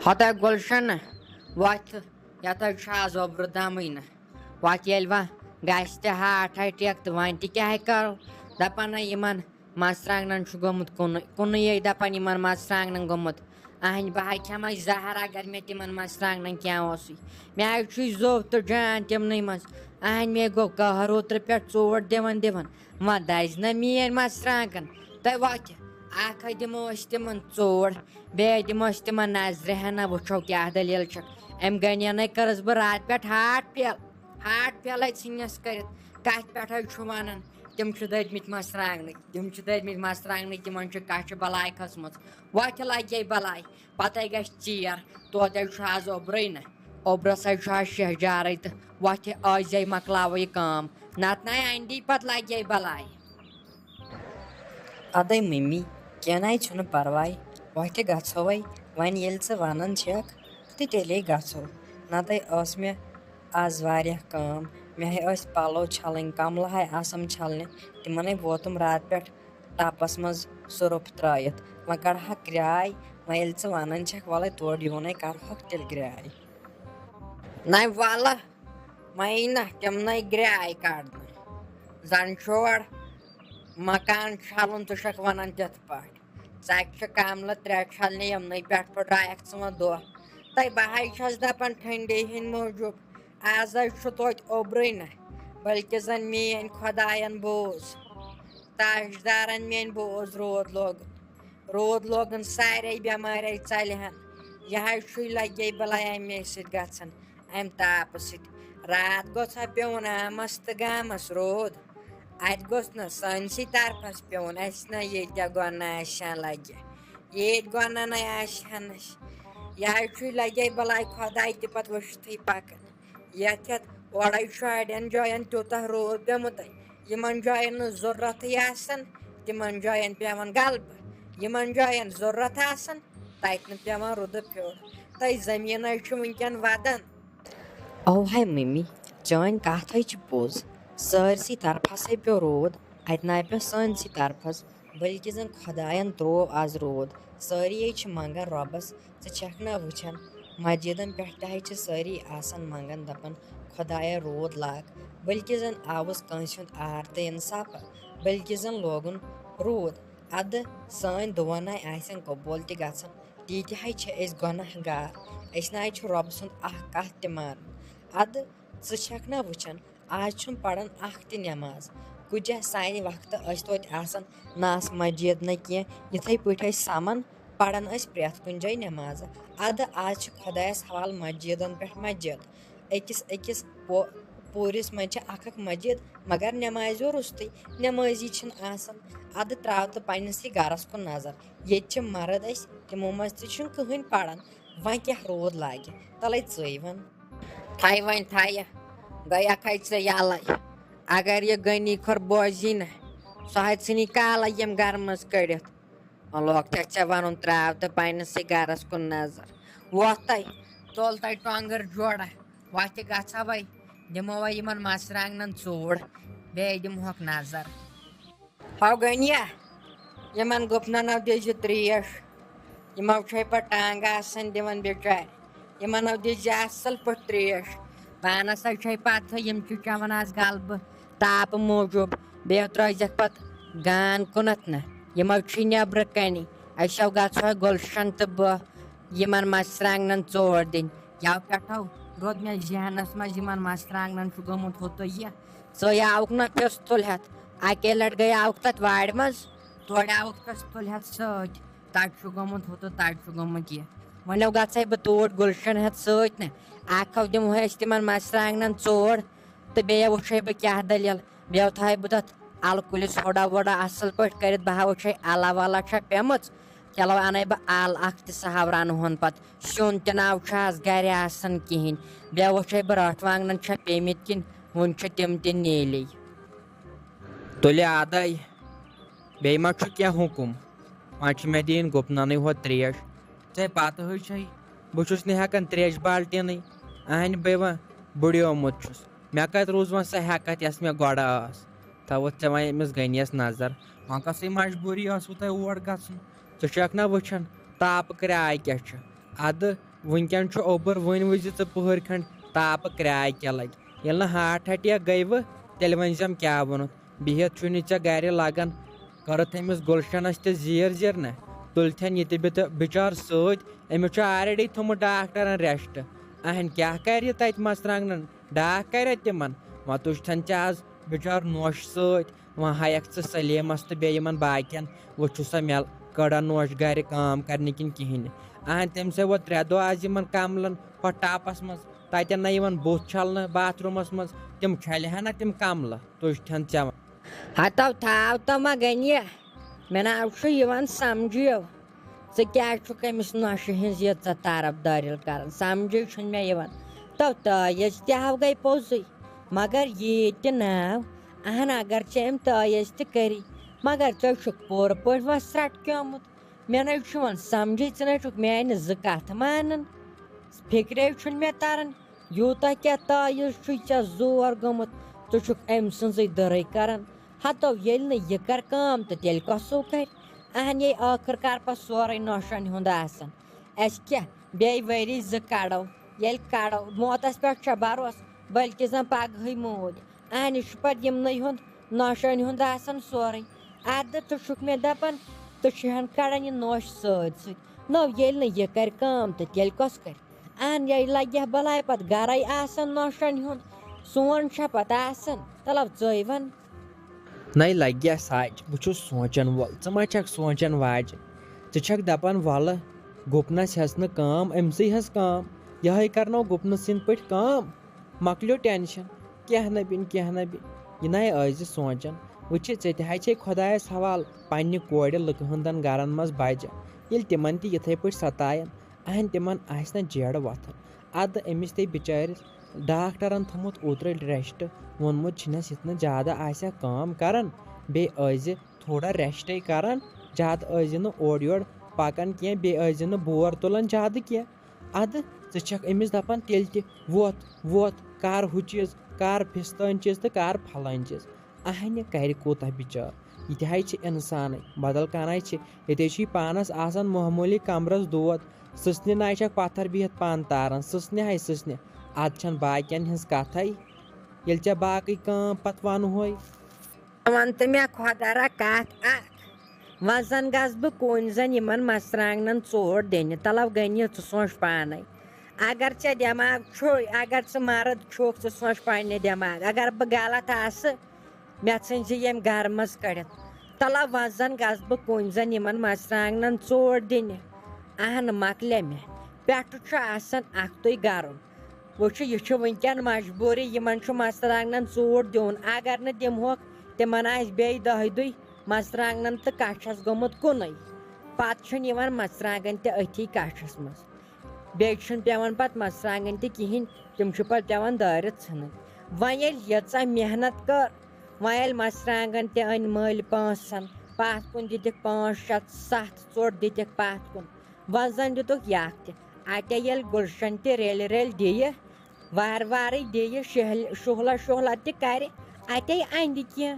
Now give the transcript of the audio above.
ہتہ گلشن with یتھ آز اوبرٕ دمٕے نہٕ وتھ ییٚلہِ وۄنۍ گژھِ تہِ ہاٹھے ٹیک تہٕ وۄنۍ تہِ کیٛاہ کرو دپان ہے یِمن مرژٕوانٛگنن چھُ گوٚمُت کُنُے دپان یِمن مرژٕوانٛگنن گوٚمُت اہنہِ بہٕ حظ کھٮ۪مے زہر اگر مےٚ تِمن مرژٕوانٛگنن کینٛہہ اوسُے مےٚ حظ چھُے زوٚو تہٕ جان تِمنٕے منٛز اہنہِ مے گوٚو قہر اوترٕ پٮ۪ٹھ ژوٹ دِوان دِوان وۄنۍ دزِ نہ میٲنۍ مرژٕوانٛگن تہٕ وۄتھِ اکھ ہے دِمو أسۍ تِمن ژوٹ بیٚیہِ دِمو أسۍ تِمن نظرِ ہنا وٕچھو کیٛاہ دٔلیٖل چھکھ أمۍ غنیَنٕے کٔرٕس بہٕ راتہٕ پٮ۪ٹھ ہاٹ پھیلے ژھٕنِس کٔرِتھ کتھ پٮ۪ٹھ حظ چھُ ونان تِم چھِ دٔدمٕتۍ مرژٕوانٛگنٕکۍ تِمن چھِ کچھِ بلاے کھٔژمٕژ وۄتھِ لگے بلاے پتہٕ گژھِ ژیر توتہِ حظ چھُ آز اوٚبرُے نہٕ اوٚبرس حظ چھُ آز شہجارٕے تہٕ وۄتھِ أزے مۄکلاوو یہِ کٲم نتہٕ نَے اندی پتہٕ لگے بلاے ادے ممی کینٛہہ نَے چھُنہٕ پرواے وۄتھِ گژھو وَے وۄنۍ ییٚلہِ ژٕ وَنان چھکھ تہٕ تیٚلے گژھو نتہٕ ٲس مےٚ آز واریاہ کٲم مےٚ ہے ٲسۍ پَلو چھلٕنۍ کملہٕ ہے آسَم چھلنہِ تِمن ہے ووتُم راتہٕ پٮ۪ٹھ ٹپس منٛز سرُف ترٲیِتھ وۄنۍ کڑہکھ گرٛاے وۄنۍ ییٚلہِ ژٕ وَنان چھکھ وَلے تورٕ یِوُنے کرہوکھ تیٚلہِ گرٛاے نَے وَلہٕ وۄنۍ یی نہ تِمنٕے گرٛاے کڑنہٕ زن چھُ اورٕ مکان چھلُن ژٕ چھکھ ونان تِتھ پٲٹھۍ ژکہِ چھِ کملہٕ 3 چھلنہِ یِمنٕے پٮ۪ٹھ پھٕٹرایکھ ژٕ وۄنۍ دۄہ تہٕ بہٕ حظ چھس دپان ٹھنڈی ہِنٛدۍ موٗجوٗب آز حظ چھُ توتہِ اوٚبرُے نہٕ بٔلکہِ زن میٲنۍ خۄداین بوز تاشدارن میٲنۍ بوز روٗد لوگُن سارے بٮ۪مارے ژلہِ ہن یہِ حظ چھُے لگے بلاے امے سۭتۍ گژھان امہِ تاپہٕ سۭتۍ راتھ گوٚژھ ہا پیوُن آمس تہٕ گامس روٗد اتہِ گوٚژھ نہٕ سٲنسٕے طرفس پیوُن اسہِ نہ ییٚتہِ گۄنہٕ آسہِ ہا لگہِ ییٚتہِ گۄنہٕ نَے آسہِ ہا نہٕ یہِ حظ چھُے لگے بلاے خۄداے تہِ پتہٕ وٕچھتھٕے پکان یتھ اورے چھُ اڑٮ۪ن جاین تیوٗتاہ روٗد پیومُت یِمن جاین نہٕ ضوٚرتھٕے آسان تِمن جاین پیوان غلبہٕ یِمن جاین ضوٚرتھ آسان تتہِ نہٕ پیوان رُدٕ پھیوٚر تہٕ زٔمیٖن حظ چھُ وٕنکٮ۪ن ودان اوہے ممی چٲنۍ کتھ ہے چھِ پوٚز سٲرسٕے طرفس ہے پیوٚو روٗد اتہِ نَے پیوٚو سٲنسٕے طرفس بٔلکہِ زن خۄداین تروو آز روٗد سٲری ہے چھِ منگان رۄبس ژٕ چھکھ نہ وٕچھان مسجدن پٮ۪ٹھ تہِ حظ چھِ سٲری آسان منگان دپان خۄدایا روٗد لاگ بٔلکہِ زن آوُس کٲنٛسہِ ہُنٛد آر تہٕ انصافا بٔلکہِ زن لوگُن روٗد ادٕ سٲنۍ دُعا نَے آسن قبوٗل تہِ گژھان تیٖتہِ حظ چھِ أسۍ گۄناہ گار أسۍ نہ حظ چھُ رۄبہٕ سُنٛد اکھ کتھ تہِ مانان ادٕ ژٕ چھکھ نہ وٕچھان آز چھُنہٕ پران اکھ تہِ نٮ۪ماز کُجا سانہِ وقتہٕ ٲسۍ توتہِ آسان نہ آسہٕ مسجد نہ کینٛہہ یِتھٕے پٲٹھۍ ٲسۍ سمان پران ٲسۍ پرٛٮ۪تھ کُنہِ جایہِ نٮ۪مازٕ ادٕ آز چھِ خۄدایس حوالہٕ مسجدن پٮ۪ٹھ مسجد أکِس پوٗرِس منٛز چھِ اکھ مسجد مگر نٮ۪مازیو روٚستُے نٮ۪مٲزی چھِنہٕ آسان ادٕ تراو تہٕ پننسٕے گرس کُن نظر ییٚتہِ چھِ مرد أسۍ تِمو منٛز تہِ چھُنہٕ کٕہٕنۍ پران وۄنۍ کیٛاہ روٗد لاگہِ تلے ژٕے وَن تھایہِ وۄنۍ تھایہِ گٔیکھے ژےٚ یَلے اگر یہِ غنی کھۄر بوزی نہٕ سُہ حظ ژھٕنی کالے یِم گرٕ منٛز کٔڑِتھ لوگتھکھ ژےٚ ونُن تراو تہٕ پننسٕے گرس کُن نظر وۄتھے تُل تَے ٹۄنٛگٕر جورہ وۄتھِ گژھو وَے دِمو وَے یِمن مرژٕوانٛگنن ژوٗر بیٚیہِ دِمہوکھ نظر ہو غنیا یِمن گُپنن دِزِ تریش یِمو چھے پتہٕ ٹانٛگہٕ آسان دِوان بِچارِ یِمن دِزِ اصل پٲٹھۍ تریش پانس حظ چھے پتہٕ یِم چھِ چٮ۪وان آز غلبہٕ تاپہٕ موٗجوٗب بیٚیہِ ترٲزٮ۪کھ پتہٕ گان کُنتھ نہٕ یِمو چھُے نٮ۪برٕ کنی أسۍ گژھو گُلشن تہٕ بہٕ یِمن مرژٕوانٛگنن ژوٹ دِنۍ یَوٕ پٮ۪ٹھو روٗد مےٚ ذہنس منٛز یِمن مرژٕوانٛگنن چھُ گوٚمُت ہُہ تہٕ یہِ ژٕے آوُکھ نہ پِستُل ہٮ۪تھ اکے لٹہِ گٔے آوُکھ تتھ وارِ منٛز تورٕ آوُکھ پِستُل ہٮ۪تھ سۭتۍ تتہِ چھُ گوٚمُت ہُہ تہٕ تتہِ چھُ گوٚمُت یہِ وۄنۍ گژھے بہٕ توٗرۍ گُلشن ہٮ۪تھ سۭتۍ نہ اکھ دِمہو أسۍ تِمن مرژٕوانٛگنن ژوڑ تہٕ بیٚیہِ وٕچھے بہٕ کیٛاہ دٔلیٖل بیٚیہِ تھایہِ بہٕ تتھ الہٕ کُلِس ہوڑا ووڑا اصل پٲٹھۍ کٔرِتھ بہٕ ہا وٕچھے الا ولا چھا پیمٕژ چلو انے بہٕ ال اکھ تہِ سُہ ہاو رنہون پتہٕ سیُن تہِ نہ چھُ آز گرِ آسان کہیٖنۍ بیٚیہِ وٕچھے بہٕ رٲٹھ وانٛگنن چھا پیمٕتۍ کِنۍ وُنہِ چھِ تِم تہِ نیٖلی تُلہِ اَدے بیٚیہِ ما چھُ کینٛہہ حُکُم وۄنۍ چھِ مےٚ دِنۍ گُپننٕے ہوٚت تریش ژےٚ پتہٕ حظ چھے بہٕ چھُس نہٕ ہٮ۪کان تریشہِ بالٹیٖنٕے اہنہِ بے وۄنۍ بُڈیومُت چھُس مےٚ کتہِ روٗز وۄنۍ سۄ ہٮ۪کتھ یۄس مےٚ گۄڈٕ ٲس تھوُتھ ژےٚ وۄنۍ أمِس غنیَس نظر وۄنۍ کۄسٕے مجبوٗری ٲسوٕ تۄہہِ اور گژھُن ژٕ چھکھ نہ وٕچھان تاپہٕ کرٛاے کیٛاہ چھِ ادٕ ونکین چھُ اوبُر وۄنۍ وٕچھِ ژٕ پٕہٕرۍ کھنٛڈ تاپہٕ کرٛاے کیٛاہ لگہِ ییٚلہِ نہٕ ہاٹ ہٹیا گٔیوٕ تیٚلہِ ؤنۍزٮ۪م کیٛاہ ووٚنُتھ بِہِتھ چھُنہٕ ژےٚ گرِ لگان کٔرٕتھ أمِس گُلشنس تہِ زیٖر نہ تُلتھٮ۪ن یہِ تہِ بِچار سۭتۍ أمِس چھُ آلریڈی تھوٚمُت ڈاکٹرن ریسٹ اہن کیٛاہ کرِ یہِ تتہِ مرژٕوانٛگنن ڈاکھ کرِ تِمن وۄنۍ تُجتھن ژےٚ آز بِچار نوش سۭتۍ وۄنۍ ہایکھ ژٕ سلیمس تہٕ بیٚیہِ یِمن باقین وٕچھو سا مےٚ کٔڑن نوش گرِ کٲم کرنہِ کِنہٕ کِہینۍ نہٕ اہن تٔمِس ووت 3 دۄہ آز یِمن کملن ہۄتھ ٹاپس منٛز تتٮ۪ن نہ یِوان بُتھ چھلنہٕ باتھ روٗمس منٛز تِم چھلہِ ہا نہ تِم کملہٕ تُجتھن ژےٚ ہتو تھاو تو ما گنہِ مےٚ نہ چھُ یِوان سمجھِو ژٕ کیٛازِ چھُکھ أمِس نۄشہِ ہِنٛز ییٖژاہ طرفدٲری کران سمجھے چھُنہٕ مےٚ یِوان تو تٲیٖز تہِ ہاو گٔے پوٚزُے مگر ییٖتۍ تہِ ناو اہن اگر ژےٚ أمۍ تٲیٖز تہِ کٔری مگر ژےٚ چھُکھ پوٗرٕ پٲٹھۍ وۄنۍ سرٹکیومُت مےٚ نَے چھُ وۄنۍ سمجھے ژٕ نَے چھُکھ میانہِ 2 کتھٕ مانان فِکرے چھُنہٕ مےٚ تران یوٗتاہ کیٛاہ تٲیٖز چھُے ژےٚ زور گوٚمُت ژٕ چھُکھ أمۍ سٕنٛزٕے دٔرٕے کران ہتو ییٚلہِ نہٕ یہِ کرِ کٲم تہٕ تیٚلہِ کۄسو کرِ اہن یے ٲخٕر کار پتہٕ سورُے نۄشن ہُنٛد آسان اَسہِ کیٛاہ بیٚیہِ ؤری 2 کڑو ییٚلہِ کڑو موتس پٮ۪ٹھ چھےٚ بروسہٕ بٔلکہِ زن پگہٕے موٗدۍ اہن یہِ چھُ پتہٕ یِمنٕے ہُنٛد نۄشن ہُنٛد آسان سورُے اَدٕ ژٕ چھُکھ مےٚ دپان ژٕ چھُہن کڑان یہِ نوش سۭتۍ نو ییٚلہِ نہٕ یہِ کرِ کٲم تہٕ تیٚلہِ کۄس کرِ اہن یے لگہِ ہا بلاے پتہٕ گرے آسان نۄشن ہُنٛد سون چھا پتہٕ آسان تلو ژٕے ون نَے لگہِ سچ بہٕ چھُس سونٛچان وول ژٕ ما چھکھ سونٛچان واجہِ ژٕ چھکھ دپان وَلہٕ گُپنس ہٮ۪س نہٕ کٲم أمسٕے ہٮ۪س کٲم یِہے کرنو گُپنہٕ سٕنٛدۍ پٲٹھۍ کٲم مۄکلیو ٹٮ۪نشن کینٛہہ نہ بِنہِ یہِ نَے ٲسۍ زِ سونٛچان وٕچھِ ژےٚ تہِ ہاے چھے خۄدایس حوالہٕ پننہِ کورِ لُکہٕ ہٕنٛدٮ۪ن گرن منٛز بجہِ ییٚلہِ تِمن تہِ یِتھے پٲٹھۍ ستاین اہن تِمن آسہِ نہ جیرٕ وۄتھان ادٕ أمِس تے بِچٲرِس ڈاکٹرن تھوٚمُت اوترٕ ریسٹ ووٚنمُت چھُنس یِتھ نہٕ زیادٕ آسہِ ہا کٲم کران بیٚیہِ ٲسۍ تھوڑا ریسٹے کران زیادٕ ٲسۍ نہٕ اورٕ یورٕ پکان کینٛہہ بیٚیہِ ٲسۍ نہٕ بور تُلان زیادٕ کینٛہہ ادٕ ژٕ چھکھ أمِس دپان تیٚلہِ تہِ ووت کر ہُہ چیٖز کر فِستٲنۍ چیٖز تہٕ کر پھلٲنۍ چیٖز اہنہِ کرِ کوٗتاہ بِچار یہِ تہِ ہاے چھِ انسانٕے بدل کانٛہہ چھِ ییٚتے چھُے پانس آسان معموٗلی کمرس دود سٕژنہِ ناے چھکھ پتھر بِہِتھ پن تاران سٕژنہِ ہاے سٕژنہِ ادٕ چھنہٕ باقین ہِنٛز کتھے ییٚلہِ ژےٚ باقٕے کٲم پتہٕ ونہوے وَن تہٕ مےٚ خۄدا را کتھ اکھ وۄنۍ زن گژھٕ بہٕ کُنۍ زن یِمن مرژٕوانٛگنن ژوٗر دِنہِ تلو گٔنہِ ژٕ سونٛچ پانے اگر ژےٚ دٮ۪ماغ چھُے اگر ژٕ مرد چھُکھ ژٕ سونٛچ پننہِ دٮ۪ماغ اگر بہٕ غلط آسہٕ مےٚ ژھٕنزِ ییٚمہِ گرٕ منٛز کٔڑِتھ تلو وۄنۍ زن گژھٕ بہٕ کُنۍ زن یِمن مرژٕوانٛگنن ژوٗر دِنہِ اہن مۄکلے مےٚ پٮ۪ٹھٕ چھُ آسان اکھتُے گرُن وٕچھِ یہِ چھُ وٕنکٮ۪ن مجبوٗری یِمن چھُ مرژٕوانٛگنن ژوٗر دیُن اگر نہٕ دِمہوکھ تِمن آسہِ بیٚیہِ 10 دُہۍ مرژٕوانٛگنن تہٕ کچھس گوٚمُت کُنُے پتہٕ چھُنہٕ یِوان مرژٕوانٛگن تہِ أتھی کچھس منٛز بیٚیہِ چھُنہٕ پٮ۪وان پتہٕ مرژٕوانٛگن تہِ کِہینۍ تِم چھِ پتہٕ پٮ۪وان دٲرِتھ ژھٕنٕنۍ وۄنۍ ییٚلہِ ییٖژاہ محنت کٔر وۄنۍ ییٚلہِ مرژٕوانٛگن تہِ أنۍ مٔلۍ پونٛسن پتھ کُن دِتِکھ 5-7 ژوٚٹ دِتِکھ پتھ کُن وۄنۍ زن دِتُکھ یکھ تہِ اتے ییٚلہِ گُلشن تہِ ریٚلہِ دِیہِ وارٕ وارٕے دِیہِ شُہلا تہِ کرِ اتے اندِ کینٛہہ